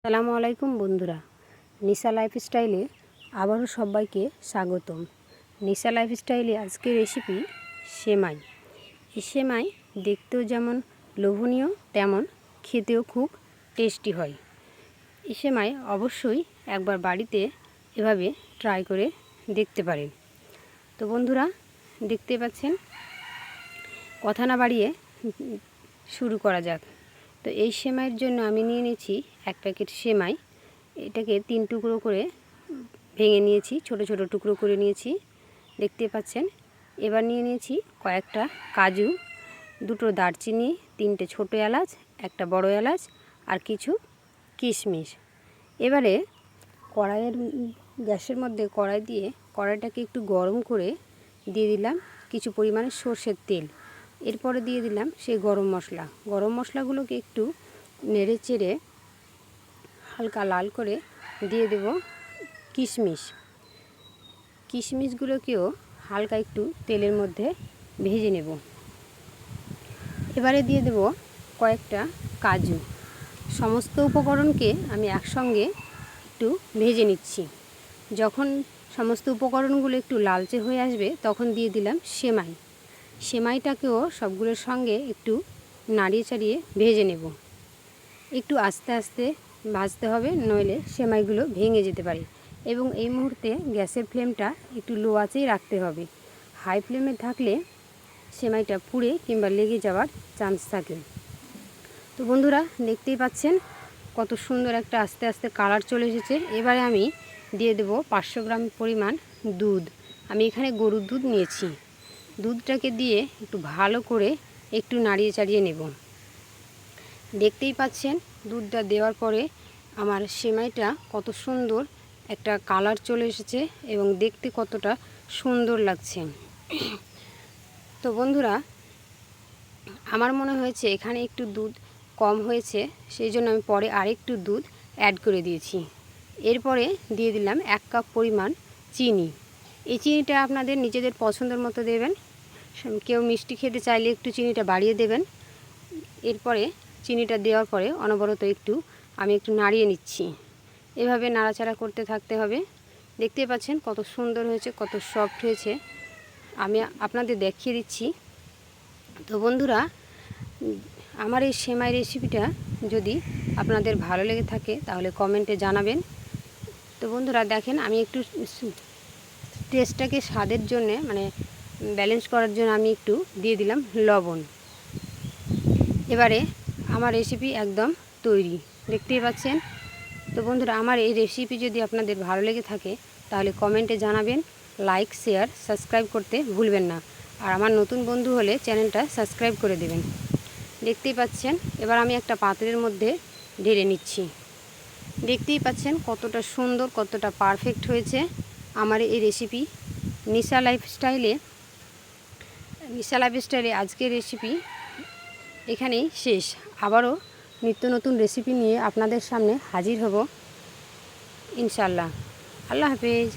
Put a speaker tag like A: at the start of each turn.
A: আসসালামু আলাইকুম বন্ধুরা, নিশা লাইফস্টাইলে আবারও সবাইকে স্বাগতম। নিশা লাইফস্টাইলে আজকের রেসিপি সেমাই। এই সেমাই দেখতেও যেমন লোভনীয় তেমন খেতেও খুব টেস্টি হয়। এই সেমাই অবশ্যই একবার বাড়িতে এভাবে ট্রাই করে দেখতে পারেন। তো বন্ধুরা, দেখতে পাচ্ছেন, কথা না বাড়িয়ে শুরু করা যাক। তো এই সেমাইয়ের জন্য আমি নিয়ে নিয়েছি এক প্যাকেট সেমাই। এটাকে 3 টুকরো করে ভেঙে নিয়েছি, ছোট ছোট টুকরো করে নিয়েছি, দেখতে পাচ্ছেন। এবার নিয়ে নিয়েছি কয়েকটা কাজু, 2টো দারচিনি, 3টে ছোটো এলাচ, একটা বড় এলাচ আর কিছু কিশমিশ। এবারে গ্যাসের মধ্যে কড়াই দিয়ে কড়াইটাকে একটু গরম করে দিয়ে দিলাম কিছু পরিমাণে সর্ষের তেল। এরপরে দিয়ে দিলাম সেই গরম মশলাগুলোকে একটু নেড়ে চেড়ে হালকা লাল করে দিয়ে দেব কিশমিশগুলোকেও হালকা একটু তেলের মধ্যে ভেজে নেব। এবারে দিয়ে দেব কয়েকটা কাজু। সমস্ত উপকরণকে আমি একসঙ্গে একটু ভেজে নিচ্ছি। যখন সমস্ত উপকরণগুলো একটু লালচে হয়ে আসবে তখন দিয়ে দিলাম সেমাইটাকেও সবগুলোর সঙ্গে একটু নাড়িয়ে চাড়িয়ে ভেজে নেব। একটু আস্তে আস্তে ভাজতে হবে, নইলে সেমাইগুলো ভেঙে যেতে পারে। এবং এই মুহূর্তে গ্যাসের ফ্লেমটা একটু লো আঁচেই রাখতে হবে। হাই ফ্লেমে থাকলে সেমাইটা পুড়ে কিংবা লেগে যাওয়ার চান্স থাকে। তো বন্ধুরা, দেখতেই পাচ্ছেন কত সুন্দর একটা আস্তে আস্তে কালার চলে এসেছে। এবারে আমি দিয়ে দেব 500 গ্রাম পরিমাণ দুধ। আমি এখানে গরুর দুধ নিয়েছি। দুধটাকে দিয়ে একটু ভালো করে একটু নাড়িয়ে চাড়িয়ে নেব। দেখতেই পাচ্ছেন দুধটা দেওয়ার পরে আমার সেমাইটা কত সুন্দর একটা কালার চলে এসেছে এবং দেখতে কতটা সুন্দর লাগছে। তো বন্ধুরা, আমার মনে হয়েছে এখানে একটু দুধ কম হয়েছে, সেই জন্য আমি পরে আরেকটু দুধ অ্যাড করে দিয়েছি। এরপরে দিয়ে দিলাম 1 কাপ পরিমাণ চিনি। এই চিনিটা আপনাদের নিজেদের পছন্দের মতো দেবেন। কেউ মিষ্টি খেতে চাইলে একটু চিনিটা বাড়িয়ে দেবেন। এরপরে চিনিটা দেওয়ার পরে অনবরত আমি একটু নাড়িয়ে নিচ্ছি। এভাবে নাড়াচাড়া করতে থাকতে হবে। দেখতে পাচ্ছেন কত সুন্দর হয়েছে, কত সফট হয়েছে। আমি আপনাদের দেখিয়ে দিচ্ছি। তো বন্ধুরা, আমার এই সেমাই রেসিপিটা যদি আপনাদের ভালো লেগে থাকে তাহলে কমেন্টে জানাবেন। তো বন্ধুরা দেখেন, আমি একটু টেস্টটাকে স্বাদের জন্যে ব্যালেন্স করার জন্য আমি একটু দিয়ে দিলাম লবণ। এবারে আমার রেসিপি একদম তৈরি, দেখতেই পাচ্ছেন। তো বন্ধুরা, আমার এই রেসিপি যদি আপনাদের ভালো লেগে থাকে তাহলে কমেন্টে জানাবেন, লাইক শেয়ার সাবস্ক্রাইব করতে ভুলবেন না। আর আমার নতুন বন্ধু হলে চ্যানেলটা সাবস্ক্রাইব করে দেবেন। দেখতেই পাচ্ছেন, এবার আমি একটা পাত্রের মধ্যে ঢেলে নিচ্ছি। দেখতেই পাচ্ছেন কতটা সুন্দর, কতটা পারফেক্ট হয়েছে আমার এই রেসিপি। নিশা লাইফস্টাইলে আজকের রেসিপি এখানেই শেষ। আবারও নিত্য নতুন রেসিপি নিয়ে আপনাদের সামনে হাজির হব ইনশাল্লাহ। আল্লাহ হাফেজ।